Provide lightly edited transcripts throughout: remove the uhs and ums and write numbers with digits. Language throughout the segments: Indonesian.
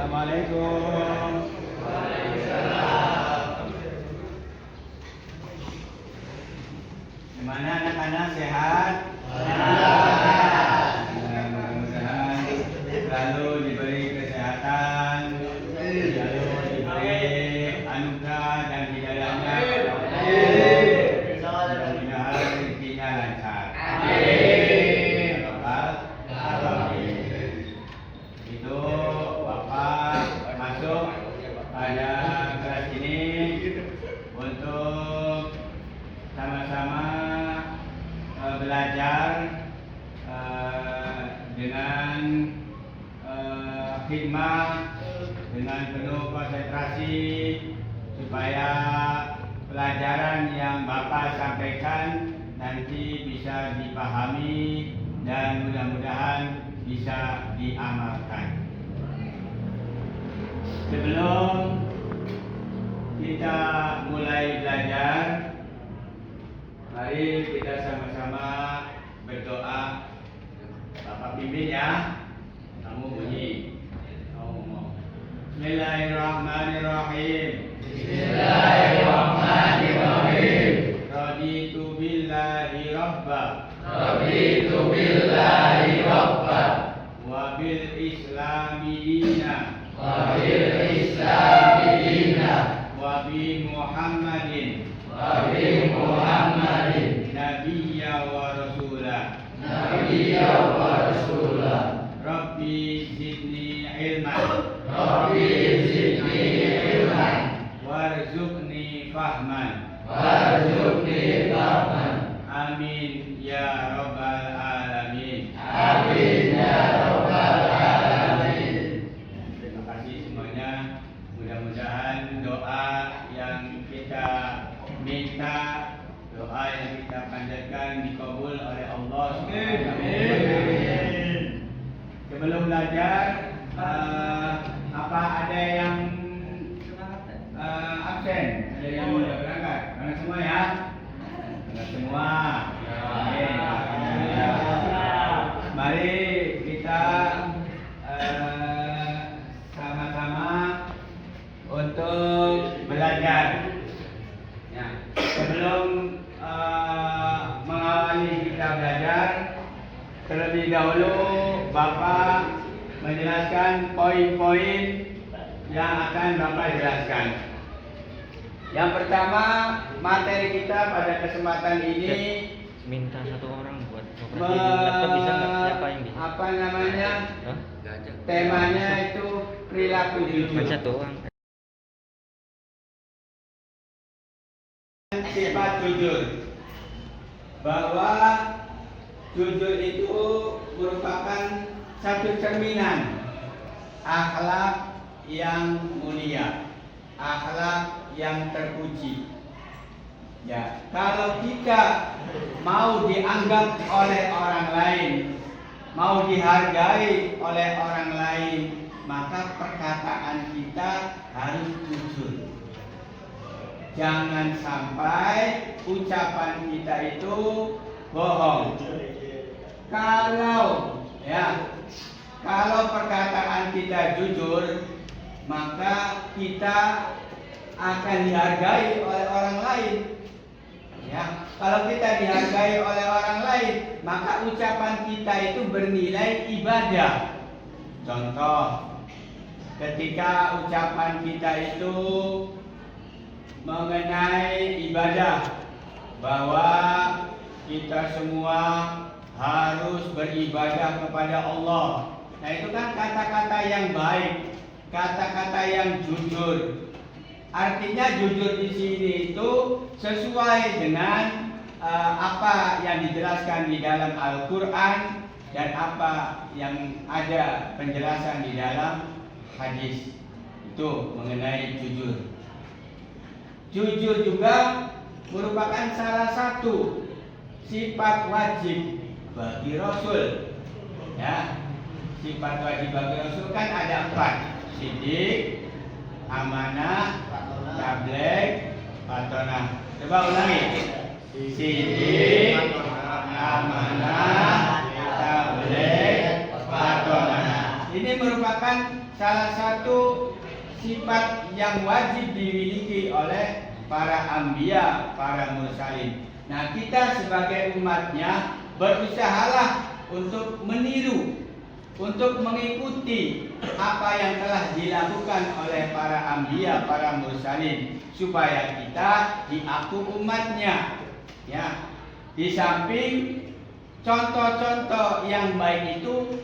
Assalamualaikum. Gimana anak-anak, sehat? Mudah-mudahan selalu diberi kesehatan, selalu diberi anugerah dan hidayahnya. Mudah-mudahan rezekinya lancar. Itu Bapak masuk pada kelas ini untuk sama-sama belajar dengan hikmah, dengan penuh konsentrasi, supaya pelajaran yang Bapak sampaikan nanti bisa dipahami dan mudah-mudahan bisa diamalkan. Sebelum kita mulai belajar, mari kita sama-sama berdoa. Bapak pimpin ya. Kamu bunyi. Kamu ngomong. Bismillahirrahmanirrahim. Bismillahirrahmanirrahim. Raditu billahi rabba. Raditu billahi rabba. Wa bil islami dina. Wa bil islami dina. Wa bi Muhammadin. Wa bi Muhammadin. Nabiyya wa rasulah. Nabiyya wa rasulah. Rabbi zidni ilman. Rabbi zidni ilman. Warzuqni fahman. Warzuqni fahman. Amin ya rabbal alamin. Amin ya rabbal alamin. Terima kasih semuanya. Mudah-mudahan doa yang kita minta, doa yang kita panjatkan dikabul oleh Allah Subhanahu wa Ta'ala. Sebelum belajar, apa ada yang absen? Ada yang sudah berangkat? Berangkat semua ya? Berangkat semua. Oke. Mari kita sama-sama untuk belajar. Ya. Sebelum mengawali kita belajar, terlebih dahulu Bapak menjelaskan poin-poin yang akan Bapak jelaskan. Yang pertama, materi kita pada kesempatan ini minta satu orang buat operasi laptop, bisa nggak? Siapa yang bisa? Apa namanya? Hah? Temanya itu perilaku jujur. Baca doang. Sifat jujur, bahwa jujur itu merupakan satu cerminan akhlak yang mulia, akhlak yang terpuji. Ya, kalau kita mau dianggap oleh orang lain, mau dihargai oleh orang lain, maka perkataan kita harus jujur. Jangan sampai ucapan kita itu bohong. Kalau perkataan kita jujur, maka kita akan dihargai oleh orang lain. Ya, kalau kita dihargai oleh orang lain, maka ucapan kita itu bernilai ibadah. Contoh, ketika ucapan kita itu mengenai ibadah, bahwa kita semua harus beribadah kepada Allah. Nah, itu kan kata-kata yang baik, kata-kata yang jujur. Artinya jujur di sini itu sesuai dengan apa yang dijelaskan di dalam Al-Quran dan apa yang ada penjelasan di dalam hadis. Itu mengenai jujur. Jujur juga merupakan salah satu sifat wajib bagi Rasul. Ya, sifat wajib bagi Rasul kan ada 4: sidik, amanah, tabligh, patonah. Coba ulangi. Sidik, amanah, tabligh, patonah. Ini merupakan salah satu sifat yang wajib dimiliki oleh para anbiya, para mursalin. Nah, kita sebagai umatnya berusahalah untuk meniru, untuk mengikuti apa yang telah dilakukan oleh para anbiya, para mursalin, supaya kita diaku umatnya. Ya, di samping contoh-contoh yang baik itu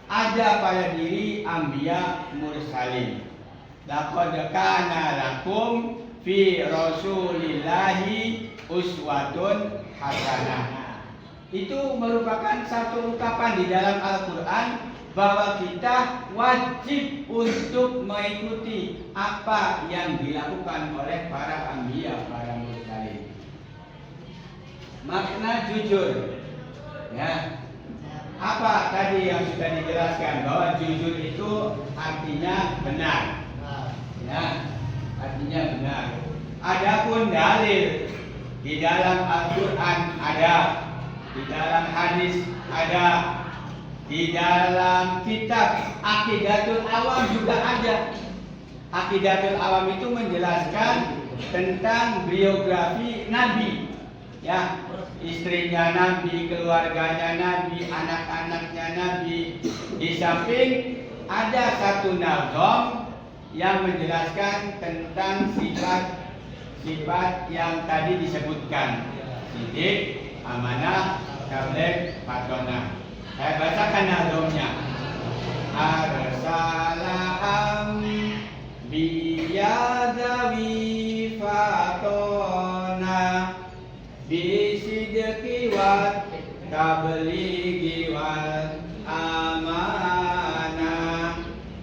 ada pada diri anbiya mursalin. Laqad kana lakum fi rasulillahi uswatun hasanah. Itu merupakan satu ungkapan di dalam Al-Quran bahwa kita wajib untuk mengikuti apa yang dilakukan oleh para anbiya, para mursalin. Makna jujur, ya, apa tadi yang sudah dijelaskan bahwa jujur itu artinya benar, ya, artinya benar. Adapun dalil di dalam Al-Quran ada, di dalam hadis ada, di dalam kitab Aqidatul Awam juga ada. Aqidatul Awam itu menjelaskan tentang biografi Nabi, ya, istrinya Nabi, keluarganya Nabi, anak-anaknya Nabi. Di samping ada satu nazom yang menjelaskan tentang sifat yang tadi disebutkan, sidik, amanah, tabligh, fatonah. Saya bacakan nazomnya. Arsalaham biyadawi fatona bisidqi wat tablighi wal amanah.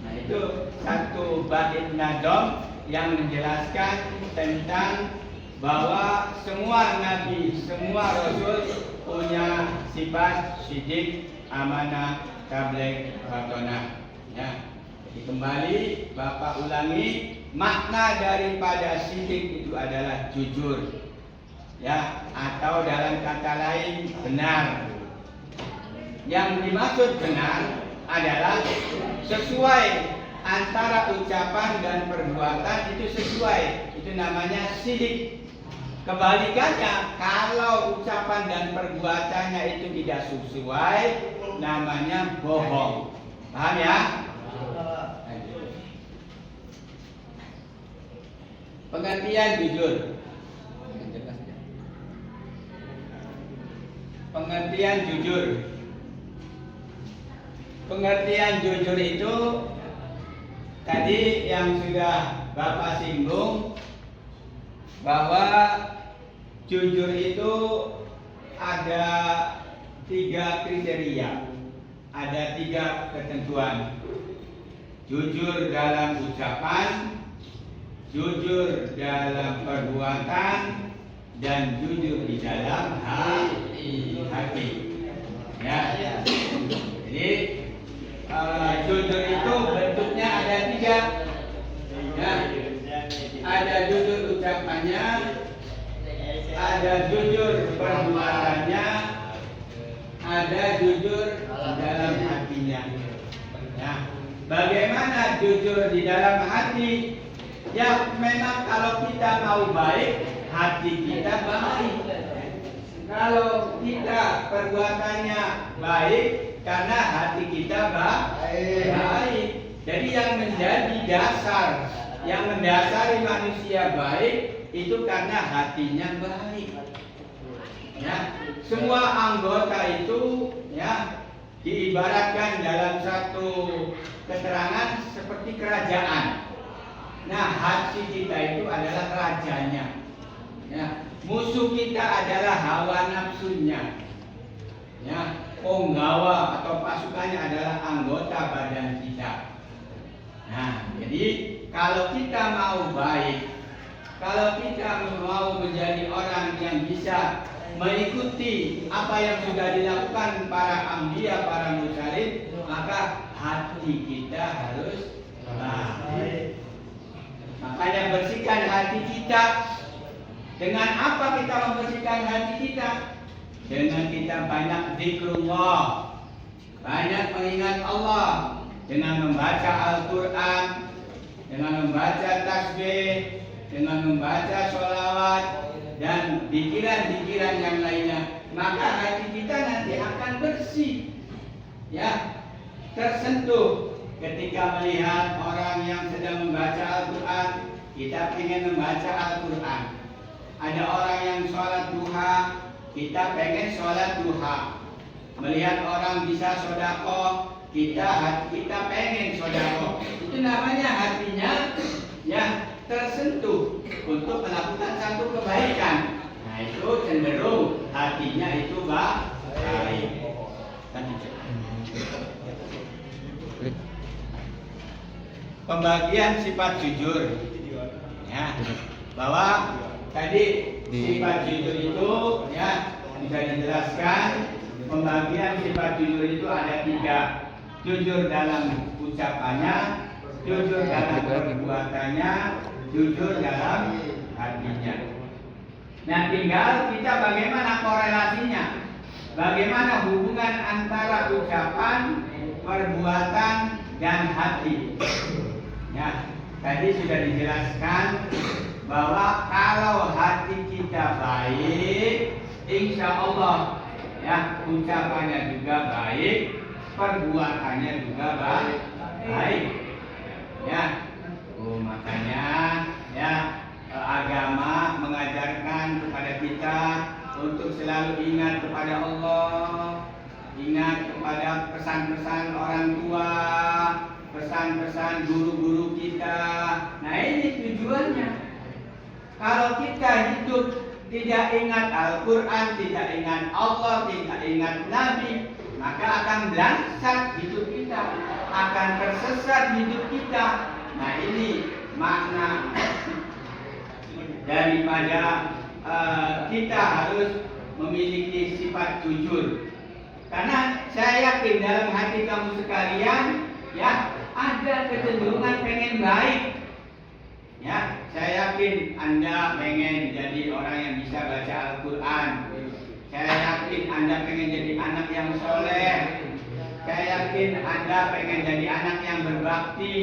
Nah, itu satu bait nazom yang menjelaskan tentang bahwa semua nabi, semua rasul punya sifat sidik, amanah, tabligh, fatonah. Ya. Jadi kembali Bapak ulangi, makna daripada sidik itu adalah jujur, ya, atau dalam kata lain benar. Yang dimaksud benar adalah sesuai antara ucapan dan perbuatan, itu sesuai, itu namanya sidik. Kebalikannya, kalau ucapan dan perbuatannya itu tidak sesuai, namanya bohong. Paham ya? Pengertian jujur. Pengertian jujur. Pengertian jujur itu tadi yang sudah Bapak singgung, bahwa jujur itu ada 3 kriteria, ada 3 ketentuan. Jujur dalam ucapan, jujur dalam perbuatan, dan jujur di dalam hati. Ya. Jadi jujur itu bentuknya ada 3. Ya. Ada jujur ucapannya, ada jujur perbuatannya, ada jujur dalam hatinya. Ya. Bagaimana jujur di dalam hati? Ya, memang kalau kita mau baik, hati kita baik. Kalau kita perbuatannya baik, karena hati kita baik. Jadi yang menjadi dasar, yang mendasari manusia baik itu karena hatinya baik. Ya, semua anggota itu, ya, diibaratkan dalam satu keterangan seperti kerajaan. Nah, hati kita itu adalah rajanya. Ya, musuh kita adalah hawa nafsunya. Ya, penggawa atau pasukannya adalah anggota badan kita. Nah, jadi kalau kita mau baik, kalau kita mau menjadi orang yang bisa mengikuti apa yang sudah dilakukan para anbiya, para mursalin, maka hati kita harus baik. Makanya bersihkan hati kita. Dengan apa kita membersihkan hati kita? Dengan kita banyak zikrullah, banyak mengingat Allah, dengan membaca Al-Quran, dengan membaca tasbih, dengan membaca sholawat dan pikiran-pikiran yang lainnya, maka hati kita nanti akan bersih, ya, tersentuh. Ketika melihat orang yang sedang membaca Al-Quran, kita pengen membaca Al-Quran. Ada orang yang sholat duha, kita pengen sholat duha. Melihat orang bisa sodako, kita pengen sodako. Itu namanya hatinya ya tersentuh untuk melakukan satu kebaikan. Nah itu cenderung hatinya itu baik. Pembagian sifat jujur, ya, bahwa tadi sifat jujur itu ya bisa dijelaskan. Pembagian sifat jujur itu ada 3: jujur dalam ucapannya, jujur dalam perbuatannya, jujur dalam hatinya. Nah, tinggal kita bagaimana korelasinya, bagaimana hubungan antara ucapan, perbuatan, dan hati. Ya, tadi sudah dijelaskan bahwa kalau hati kita baik, insya Allah ya ucapannya juga baik, perbuatannya juga baik. Ya, makanya ya agama mengajarkan kepada kita untuk selalu ingat kepada Allah, ingat kepada pesan-pesan orang tua, pesan-pesan guru-guru kita. Nah ini tujuannya. Kalau kita hidup tidak ingat Al-Quran, tidak ingat Allah, tidak ingat Nabi, maka akan belangsat hidup kita, akan tersesat hidup kita. Nah ini makna daripada kita harus memiliki sifat jujur. Karena saya yakin dalam hati kamu sekalian ya ada kecenderungan pengen baik. Ya, saya yakin Anda pengen jadi orang yang bisa baca Al-Quran. Saya yakin Anda pengen jadi anak yang soleh. Saya yakin Anda pengen jadi anak yang berbakti.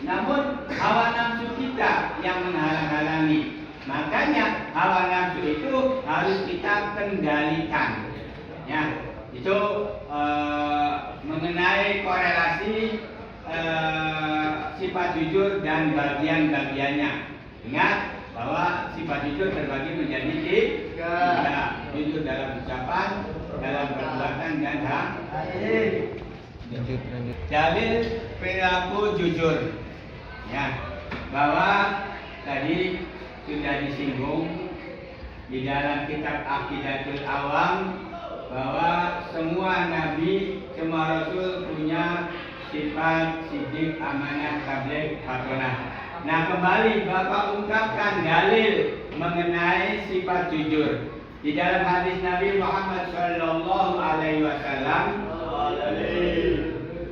Namun hawa nafsu kita yang menghalang-halangi. Makanya hawa nafsu itu harus kita kendalikan. Ya, itu mengenai korelasi sifat jujur dan bagian-bagiannya. Ingat bahwa sifat jujur terbagi menjadi 3: jujur dalam ucapan, dalam perbuatan, dan hati. Dalil perilaku jujur, ya, bahwa tadi sudah disinggung di dalam kitab Aqidatul Awam bahwa semua nabi, semua rasul punya sifat sidik, amanah, tabligh, hasanah. Nah kembali Bapak ungkapkan dalil mengenai sifat jujur di dalam hadis Nabi Muhammad Sallallahu Alaihi Wasallam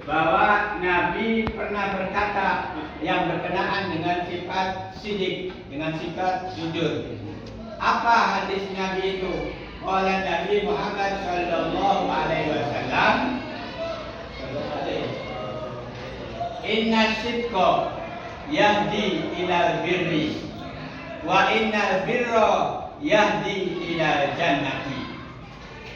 bahwa Nabi pernah berkata yang berkenaan dengan sifat sidik, dengan sifat jujur. Apa hadis Nabi itu? Oleh Nabi Muhammad Sallallahu Alaihi Wasallam, Inna sidqa yahdi ilal birri wa innal birra yahdi ilal jannati.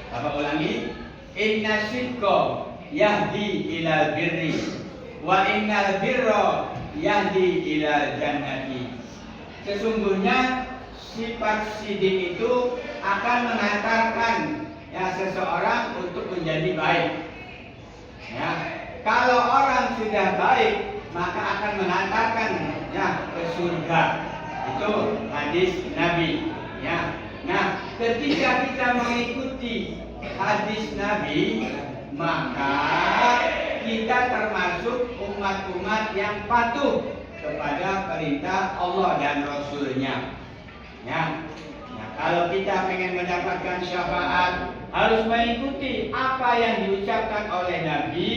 Bapak ulangi, Inna sidqa yahdi ilal birri wa innal birra yahdi ilal jannati. Sesungguhnya sifat sidik itu akan mengantarkan ya seseorang untuk menjadi baik. Ya, kalau orang sudah baik maka akan mengantarkan ya ke surga. Itu hadis Nabi. Ya. Nah, ketika kita mengikuti hadis Nabi, maka kita termasuk umat-umat yang patuh kepada perintah Allah dan Rasul-Nya. Ya. Nah, kalau kita pengen mendapatkan syafaat, harus mengikuti apa yang diucapkan oleh Nabi,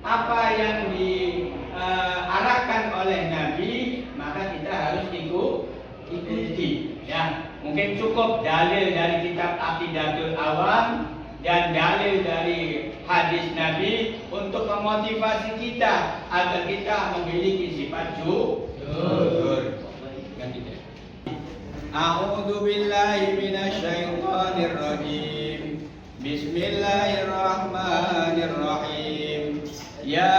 apa yang diarahkan oleh Nabi, maka kita harus ikuti. Ya, mungkin cukup dalil dari kitab Aqidatul Awam dan dalil dari hadis Nabi untuk memotivasi kita agar kita memiliki sifat jujur. A'udzu billahi minasyaitonir rajim. Bismillahirrahmanirrahim. Ya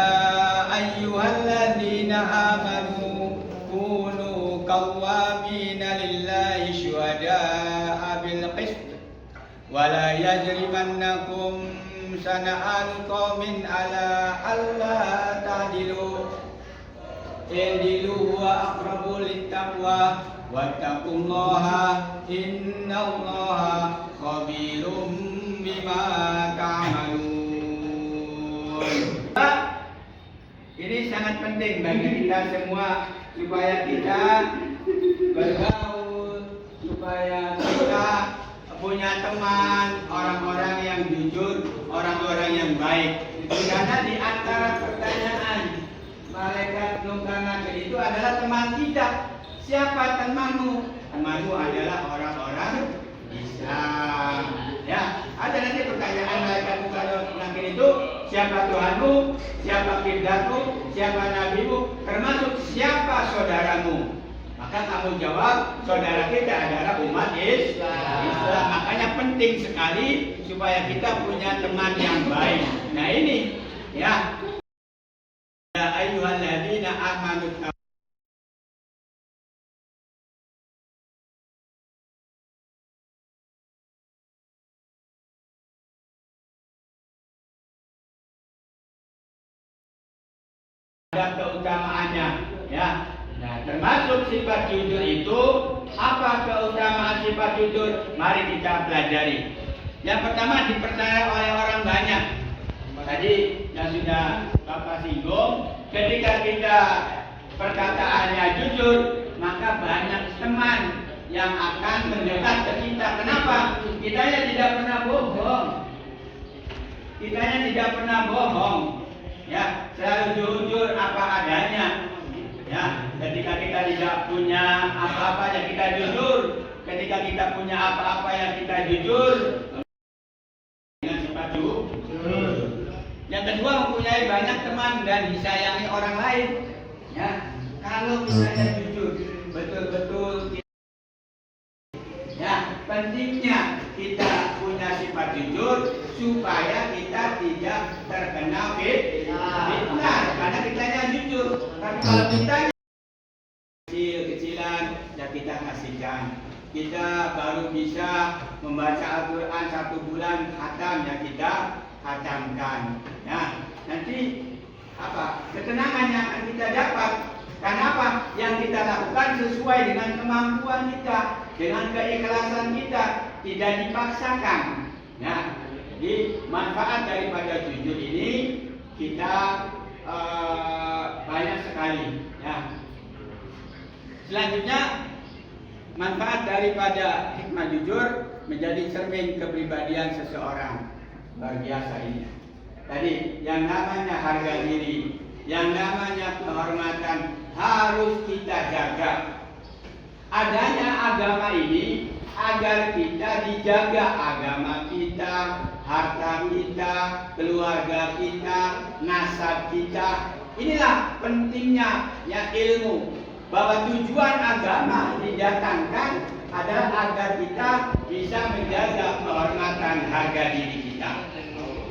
ayyuhalladzina amanu kunu qawwamina lillahi syuhada'a bil qist wa la yajrimannakum sana'an qaumin ala alla ta'dilu i'dilu wa aqrabu littaqwa wattaqullaha innallaha khabirum bima ta'malun. Ini sangat penting bagi kita semua supaya kita bergaul, supaya kita punya teman, orang-orang yang jujur, orang-orang yang baik. Karena di antara pertanyaan malaikat Munkar Nakir itu adalah teman kita. Siapa temanmu? Temanmu adalah orang-orang Islam. Ya, ada nanti pertanyaan malaikat Munkar Nakir itu, siapa Tuhanmu, siapa kiblatmu, siapa nabimu, termasuk siapa saudaramu. Maka kamu jawab, saudara kita adalah umat Islam. Makanya penting sekali supaya kita punya teman yang baik. Nah ini, ya. Ya ayyuhalladzina amanu ada keutamaannya, ya. Nah, termasuk sifat jujur itu, apa keutamaan sifat jujur? Mari kita pelajari. Yang pertama dipercaya oleh orang banyak. Tadi yang sudah Bapak singgung, ketika kita perkataannya jujur, maka banyak teman yang akan mendekat ke kita. Kenapa? Kitanya tidak pernah bohong. Kitanya tidak pernah bohong. Ya, selalu jujur apa adanya. Ya, ketika kita tidak punya apa-apa ya kita jujur. Ketika kita punya apa-apa yang kita jujur. Dengan sifat jujur. Yang kedua, mempunyai banyak teman dan disayangi orang lain. Ya, kalau misalnya jujur, betul-betul. Ya, pentingnya kita punya sifat jujur supaya kita tidak terkena fitnah, karena kitanya jujur. Tapi kalau kita kecil-kecilan, ya kita kasihkan. Kita baru bisa membaca Al-Quran 1 bulan khatam, ya kita khatamkan. Nah, nanti apa? Ketenangan yang akan kita dapat. Karena apa? Yang kita lakukan sesuai dengan kemampuan kita, dengan keikhlasan kita, tidak dipaksakan. Nah, jadi manfaat daripada jujur ini kita banyak sekali. Ya. Selanjutnya, manfaat daripada hikmah jujur menjadi cermin kepribadian seseorang. Luar biasa ini. Tadi yang namanya harga diri, yang namanya kehormatan harus kita jaga. Adanya agama ini agar kita dijaga agama kita, harta kita, keluarga kita, nasab kita. Inilah pentingnya ya ilmu, bahwa tujuan agama didatangkan adalah agar kita bisa menjaga kehormatan harga diri kita.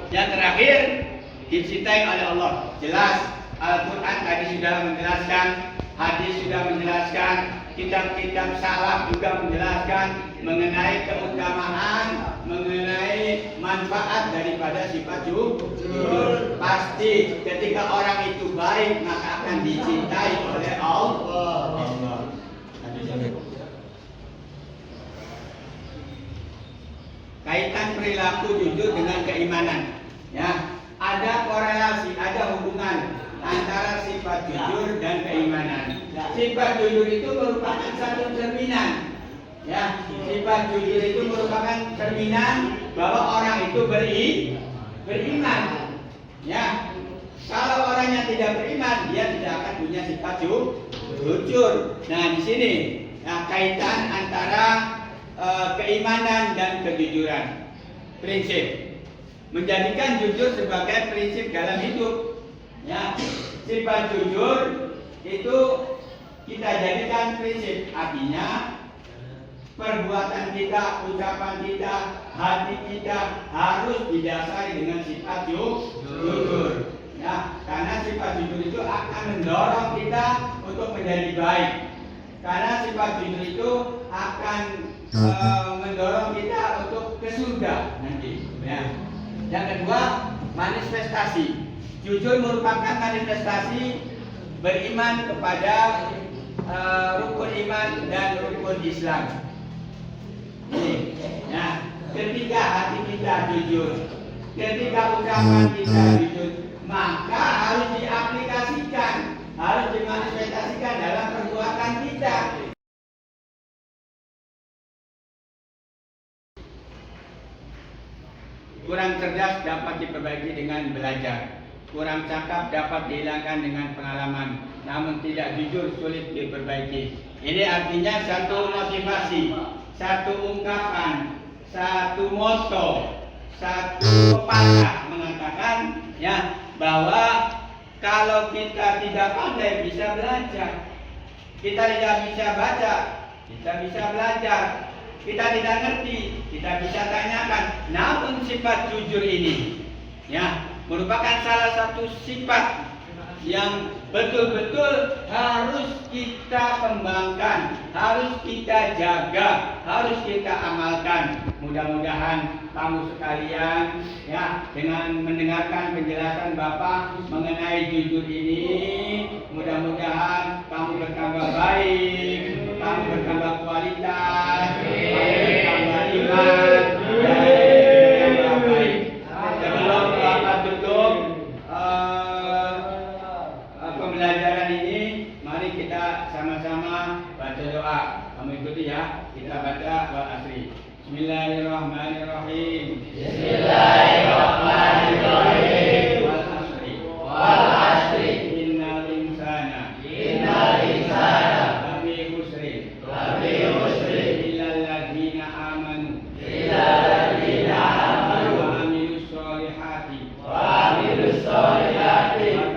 Yang terakhir dicintai oleh Allah. Jelas Al-Quran tadi sudah menjelaskan, hadis sudah menjelaskan, kitab-kitab salaf juga menjelaskan mengenai keutamaan, mengenai manfaat daripada sifat jujur. Pasti ketika orang itu baik maka akan dicintai oleh Allah. Kaitan perilaku jujur dengan keimanan. Ya, ada korelasi, ada hubungan antara sifat jujur dan keimanan. Sifat jujur itu merupakan satu cerminan. Ya, sifat jujur itu merupakan cerminan bahwa orang itu beriman. Ya, kalau orangnya tidak beriman, dia tidak akan punya sifat jujur. Nah, di sini kaitan antara keimanan dan kejujuran. Prinsip menjadikan jujur sebagai prinsip dalam hidup. Ya, sifat jujur itu kita jadikan prinsip, artinya perbuatan kita, ucapan kita, hati kita harus didasari dengan sifat jujur. Ya, karena sifat jujur itu akan mendorong kita untuk menjadi baik. Karena sifat jujur itu akan mendorong kita untuk ke surga nanti. Ya. Yang kedua, manifestasi. Jujur merupakan manifestasi beriman kepada rukun iman dan rukun Islam. Ini. Ya. Ketika hati kita jujur, ketika ucapan kita jujur, maka harus diaplikasikan, harus dimanifestasikan dalam perbuatan kita. Kurang cerdas dapat diperbaiki dengan belajar. Kurang cakap dapat dihilangkan dengan pengalaman. Namun tidak jujur sulit diperbaiki. Ini artinya satu motivasi, satu ungkapan, satu moto, satu pepatah mengatakan ya bahwa kalau kita tidak pandai bisa belajar. Kita tidak bisa baca, kita bisa belajar. Kita tidak ngerti, kita bisa tanyakan. Namun sifat jujur ini ya merupakan salah satu sifat yang betul-betul harus kita kembangkan, harus kita jaga, harus kita amalkan. Mudah-mudahan kamu sekalian ya dengan mendengarkan penjelasan Bapak mengenai jujur ini, mudah-mudahan kamu bertambah baik, kamu bertambah kualitas, kamu bertambah iman dan bertambah baik. Sebelum Bapak tutup pembelajaran ini, mari kita sama-sama baca doa. Kamu ikuti ya. Kita baca wal asri. Bismillahirrahmanirrahim. Bismillahirrahmanirrahim. Wal asri. Wal asri. Innal insana. Innal insana. Lafi khusrin. Lafi khusrin. Illal ladzina amanu. Illal ladzina amanu. Wa amilus solihati. Wa amilus solihati.